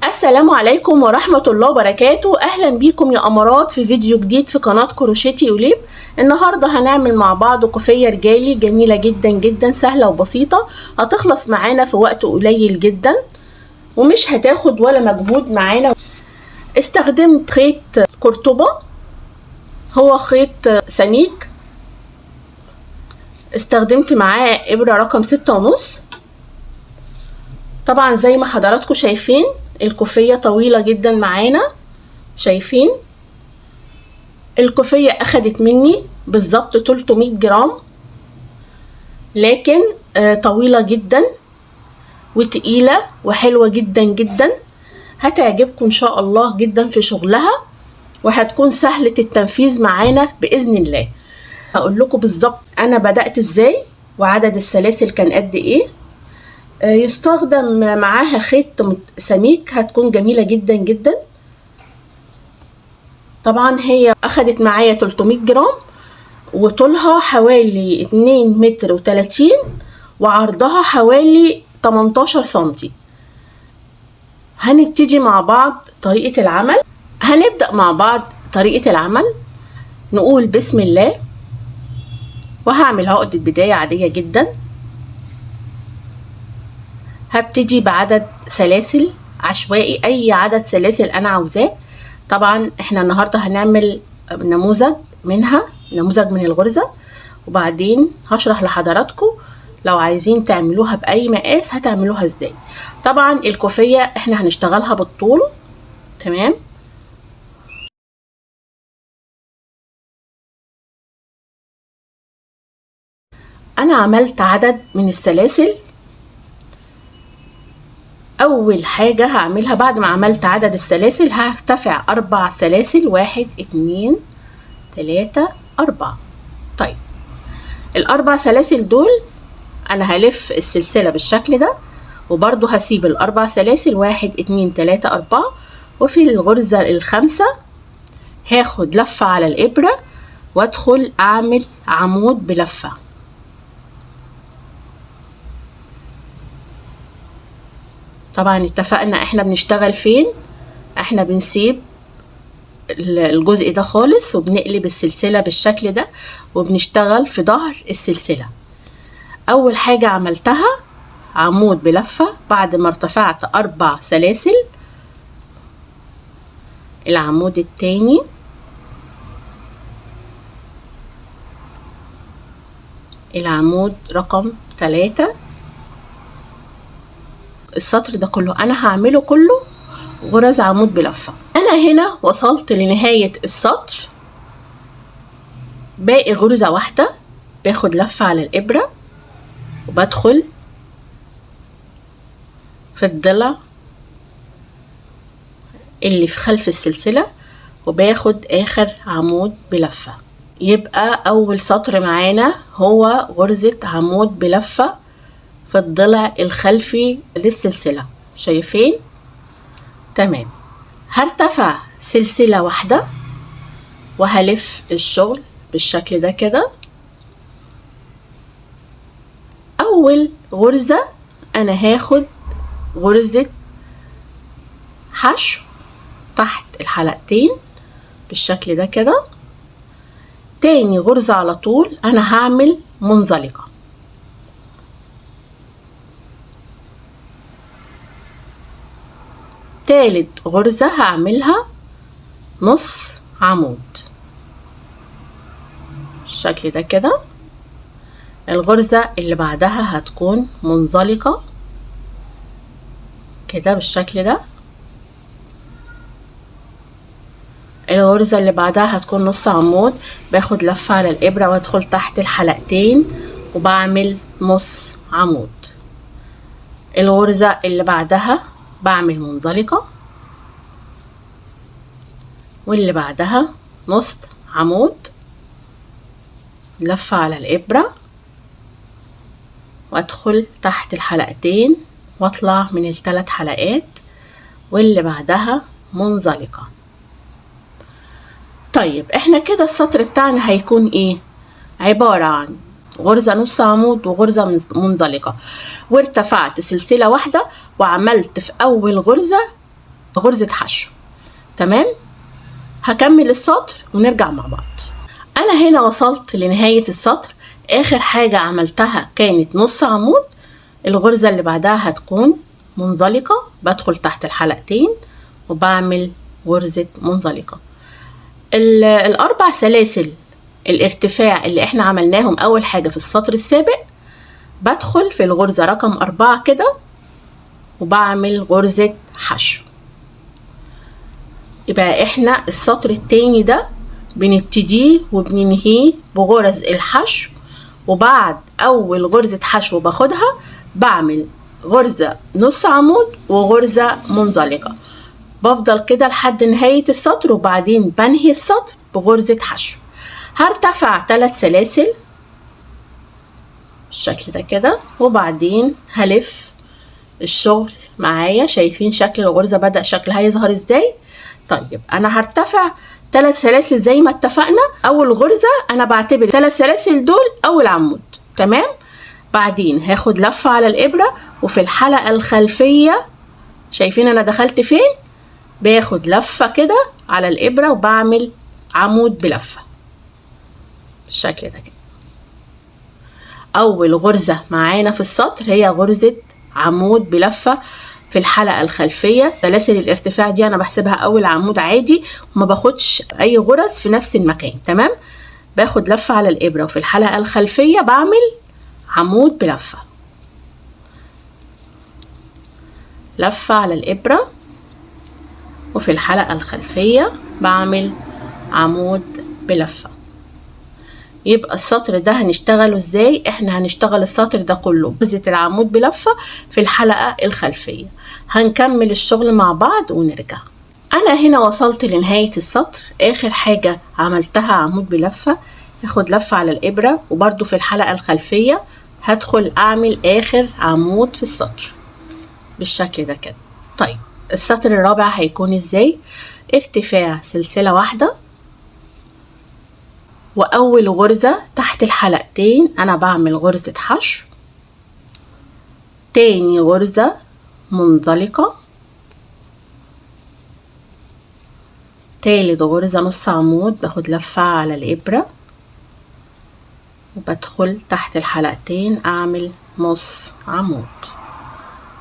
السلام عليكم ورحمة الله وبركاته. أهلا بيكم يا أمارات في فيديو جديد في قناة كروشيه وليب. النهاردة هنعمل مع بعض كوفية رجالي جميلة جدا جدا، سهلة وبسيطة، هتخلص معانا في وقت قليل جدا ومش هتاخد ولا مجهود معانا. استخدمت خيط قرطبة، هو خيط سميك، استخدمت معاه إبرة رقم 6.5. طبعا زي ما حضراتكم شايفين الكوفية طويلة جدا معانا، شايفين الكوفية اخدت مني بالظبط 300 جرام، لكن طويلة جدا وتقيلة وحلوة جدا جدا، هتعجبكم ان شاء الله جدا في شغلها وهتكون سهلة التنفيذ معانا بإذن الله. هقول لكم بالظبط انا بدأت ازاي وعدد السلاسل كان قد ايه. يستخدم معاها خيط سميك، هتكون جميلة جدا جدا. طبعا هي اخدت معايا 300 جرام وطولها حوالي 2 متر و30 وعرضها حوالي 18 سنتي. هنبتدي مع بعض طريقة العمل. هنبدأ مع بعض طريقة العمل، نقول بسم الله، وهعمل عقدة بداية عادية جدا. هبتدي بعدد سلاسل عشوائي، اي عدد سلاسل انا عاوزاه. طبعا احنا النهارده هنعمل نموذج منها، نموذج من الغرزة، وبعدين هشرح لحضراتكم لو عايزين تعملوها باي مقاس هتعملوها ازاي. طبعا الكوفية احنا هنشتغلها بالطول، تمام. انا عملت عدد من السلاسل. اول حاجة هعملها بعد ما عملت عدد السلاسل هرتفع 4 سلاسل، 1 2 3 4. طيب ال4 سلاسل دول انا هلف السلسلة بالشكل ده، وبرضو هسيب ال4 سلاسل 1 2 3 4، وفي الغرزة الخامسة هاخد لفة على الابرة وادخل اعمل عمود بلفة. طبعا اتفقنا احنا بنشتغل فين، احنا بنسيب الجزء ده خالص وبنقلب السلسلة بالشكل ده وبنشتغل في ظهر السلسلة. اول حاجة عملتها عمود بلفة بعد ما ارتفعت 4 سلاسل. العمود التاني، العمود رقم 3. السطر ده كله انا هعمله كله غرز عمود بلفة. انا هنا وصلت لنهاية السطر، باقي غرزة واحدة، باخد لفة على الابرة وبدخل في الضلع اللي في خلف السلسلة وباخد اخر عمود بلفة. يبقى اول سطر معانا هو غرزة عمود بلفة في الضلع الخلفي للسلسلة، شايفين؟ تمام. هرتفع سلسلة واحدة وهلف الشغل بالشكل ده كده. اول غرزة انا هاخد غرزة حشو تحت الحلقتين بالشكل ده كده. تاني غرزة على طول انا هعمل منزلقة. تالت غرزة هعملها نص عمود بالشكل ده كده. الغرزة اللي بعدها هتكون منزلقة كده بالشكل ده. الغرزة اللي بعدها هتكون نص عمود، باخد لفة على الإبرة وادخل تحت الحلقتين وبعمل نص عمود. الغرزة اللي بعدها بعمل منزلقة، واللي بعدها نص عمود، لفة على الإبرة وادخل تحت الحلقتين واطلع من ال3 حلقات، واللي بعدها منزلقة. طيب احنا كده السطر بتاعنا هيكون ايه؟ عبارة عن غرزة نص عمود وغرزة منزلقة، وارتفعت سلسلة واحدة وعملت في اول غرزة غرزة حشو. تمام، هكمل السطر ونرجع مع بعض. انا هنا وصلت لنهاية السطر، اخر حاجة عملتها كانت نص عمود. الغرزة اللي بعدها هتكون منزلقة، بدخل تحت الحلقتين وبعمل غرزة منزلقة. الاربع سلاسل الارتفاع اللي احنا عملناهم اول حاجة في السطر السابق، بدخل في الغرزة رقم 4 كده وبعمل غرزة حشو. يبقى احنا السطر التاني ده بنبتديه وبننهيه بغرز الحشو، وبعد اول غرزة حشو باخدها بعمل غرزة نص عمود وغرزة منزلقة، بفضل كده لحد نهاية السطر، وبعدين بنهي السطر بغرزة حشو. هرتفع 3 سلاسل بالشكل ده كده، وبعدين هلف الشغل معايا. شايفين شكل الغرزة بدأ شكلها يظهر ازاي؟ طيب انا هرتفع 3 سلاسل زي ما اتفقنا. اول غرزة انا بعتبر 3 سلاسل دول اول عمود، تمام. بعدين هاخد لفة على الابرة، وفي الحلقة الخلفية شايفين انا دخلت فين؟ باخد لفة كده على الابرة وبعمل عمود بلفة بالشكل ده كده. اول غرزة معانا في السطر هي غرزة عمود بلفة في الحلقة الخلفية. سلاسل الارتفاع دي انا بحسبها اول عمود عادي، وما باخدش اي غرز في نفس المكان، تمام. باخد لفة على الابرة وفي الحلقة الخلفية بعمل عمود بلفة، لفة على الابرة وفي الحلقة الخلفية بعمل عمود بلفة. يبقى السطر ده هنشتغله ازاي؟ احنا هنشتغل السطر ده كله غرزة العمود بلفة في الحلقة الخلفية. هنكمل الشغل مع بعض ونرجع. انا هنا وصلت لنهاية السطر، اخر حاجة عملتها عمود بلفة. هاخد لفة على الابرة، وبرده في الحلقة الخلفية هدخل اعمل اخر عمود في السطر بالشكل ده كده. طيب السطر الرابع هيكون ازاي؟ ارتفاع سلسلة واحدة، واول غرزة تحت الحلقتين انا بعمل غرزة حشو، تاني غرزة منزلقة، تالت غرزة نص عمود، باخد لفة على الابرة وبدخل تحت الحلقتين اعمل نص عمود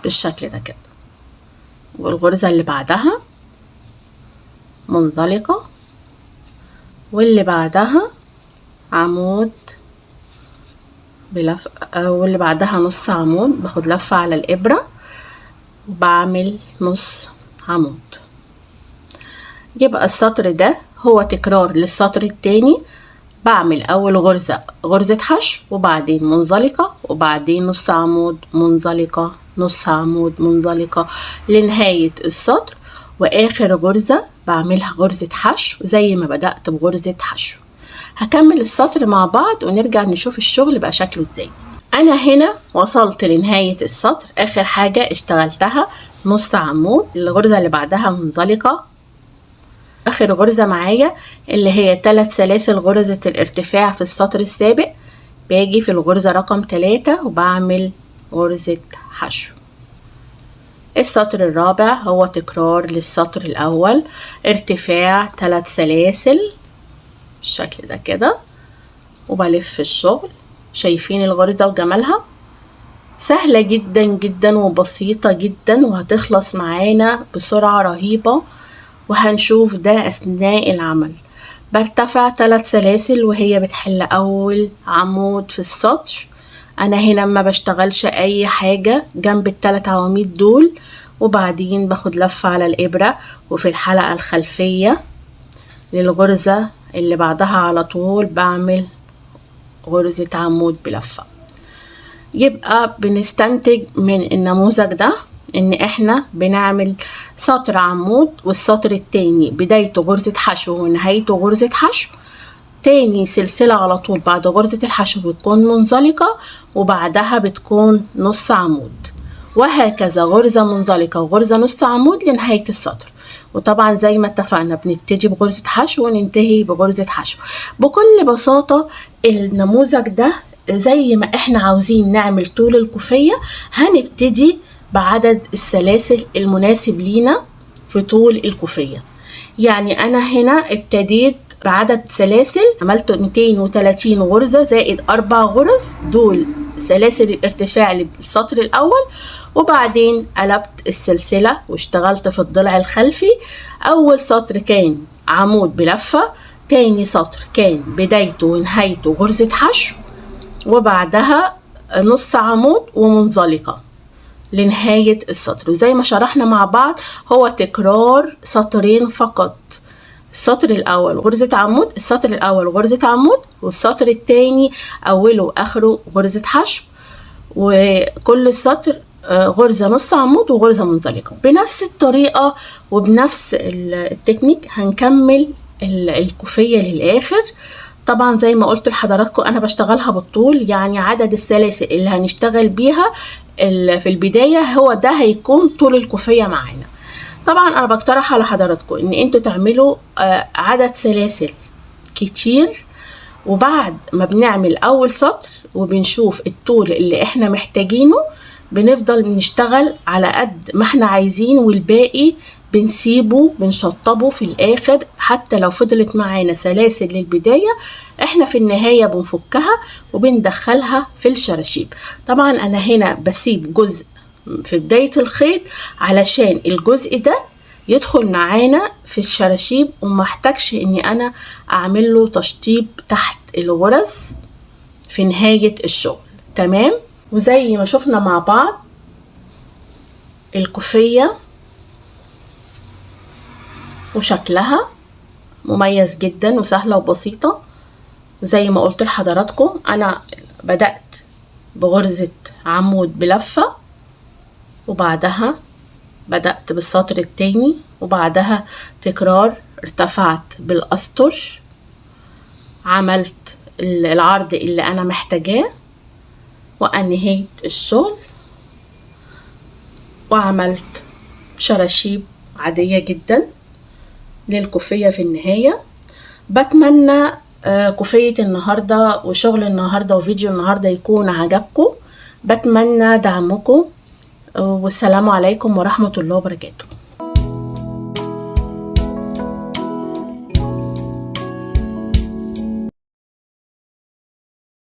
بالشكل ده كده. والغرزة اللي بعدها منزلقة، واللي بعدها عمود بلفة، واللي بعدها نص عمود، باخد لفة على الابرة وبعمل نص عمود. يبقى السطر ده هو تكرار للسطر التاني. بعمل اول غرزة حشو، وبعدين منزلقة، وبعدين نص عمود، منزلقة، نص عمود، منزلقة لنهاية السطر، واخر غرزة بعملها غرزة حشو زي ما بدأت بغرزة حشو. هكمل السطر مع بعض ونرجع نشوف الشغل بقى شكله ازاي. انا هنا وصلت لنهاية السطر، اخر حاجة اشتغلتها نص عمود، الغرزة اللي بعدها منزلقة، اخر غرزة معايا اللي هي 3 سلاسل غرزة الارتفاع في السطر السابق. باجي في الغرزة رقم 3 وبعمل غرزة حشو. السطر الرابع هو تكرار للسطر الاول، ارتفاع 3 سلاسل بالشكل ده كده، وبلف الشغل. شايفين الغرزة وجمالها؟ سهلة جدا جدا وبسيطة جدا، وهتخلص معانا بسرعة رهيبة، وهنشوف ده اثناء العمل. برتفع 3 سلاسل وهي بتحل اول عمود في السطر. انا هنا ما بشتغلش اي حاجة جنب ال3 عواميد دول، وبعدين باخد لفة على الابرة وفي الحلقة الخلفية للغرزة اللي بعدها على طول بعمل غرزة عمود بلفة. يبقى بنستنتج من النموذج ده ان احنا بنعمل سطر عمود، والسطر التاني بدايته غرزة حشو ونهايته غرزة حشو. تاني سلسلة على طول بعد غرزة الحشو بتكون منزلقة، وبعدها بتكون نص عمود، وهكذا غرزة منزلقة وغرزة نص عمود لنهاية السطر. وطبعا زي ما اتفقنا بنبتدي بغرزة حشو وننتهي بغرزة حشو. بكل بساطة النموذج ده زي ما احنا عاوزين نعمل طول الكوفية، هنبتدي بعدد السلاسل المناسب لينا في طول الكوفية. يعني أنا هنا ابتديت بعدد سلاسل، عملت 230 غرزة زائد 4 غرز، دول سلاسل الارتفاع للسطر الأول، وبعدين قلبت السلسلة واشتغلت في الضلع الخلفي. أول سطر كان عمود بلفة، تاني سطر كان بدايته ونهايته غرزة حشو، وبعدها نص عمود ومنزلقة لنهاية السطر. وزي ما شرحنا مع بعض هو تكرار سطرين فقط، السطر الأول غرزة عمود، السطر الأول غرزة عمود، والسطر التاني أوله وآخره غرزة حشو، وكل سطر غرزة نص عمود وغرزة منزلقة. بنفس الطريقة وبنفس التكنيك هنكمل الكوفية للآخر. طبعا زي ما قلت لحضراتكم أنا بشتغلها بالطول، يعني عدد السلاسل اللي هنشتغل بيها في البداية هو ده هيكون طول الكوفية معانا. طبعا أنا بقترح على حضراتكم إن انتوا تعملوا عدد سلاسل كتير، وبعد ما بنعمل أول سطر وبنشوف الطول اللي احنا محتاجينه بنفضل بنشتغل على قد ما احنا عايزين، والباقي بنسيبه بنشطبه في الآخر. حتى لو فضلت معانا سلاسل للبداية احنا في النهاية بنفكها وبندخلها في الشراشيب. طبعا أنا هنا بسيب جزء في بداية الخيط علشان الجزء ده يدخل معانا في الشراشيب وما احتاجش اني انا اعمل له تشطيب تحت الغرز في نهاية الشغل. تمام. وزي ما شفنا مع بعض الكوفية وشكلها مميز جدا وسهلة وبسيطة. وزي ما قلت لحضراتكم انا بدأت بغرزة عمود بلفة، وبعدها بدأت بالسطر التاني، وبعدها تكرار ارتفعت بالأسطر، عملت العرض اللي أنا محتاجاه وأنهيت الشغل، وعملت شراشيب عادية جدا للكوفية في النهاية. بتمنى كوفية النهاردة وشغل النهاردة وفيديو النهاردة يكون عجبكم. بتمنى دعمكم، والسلام عليكم ورحمة الله وبركاته.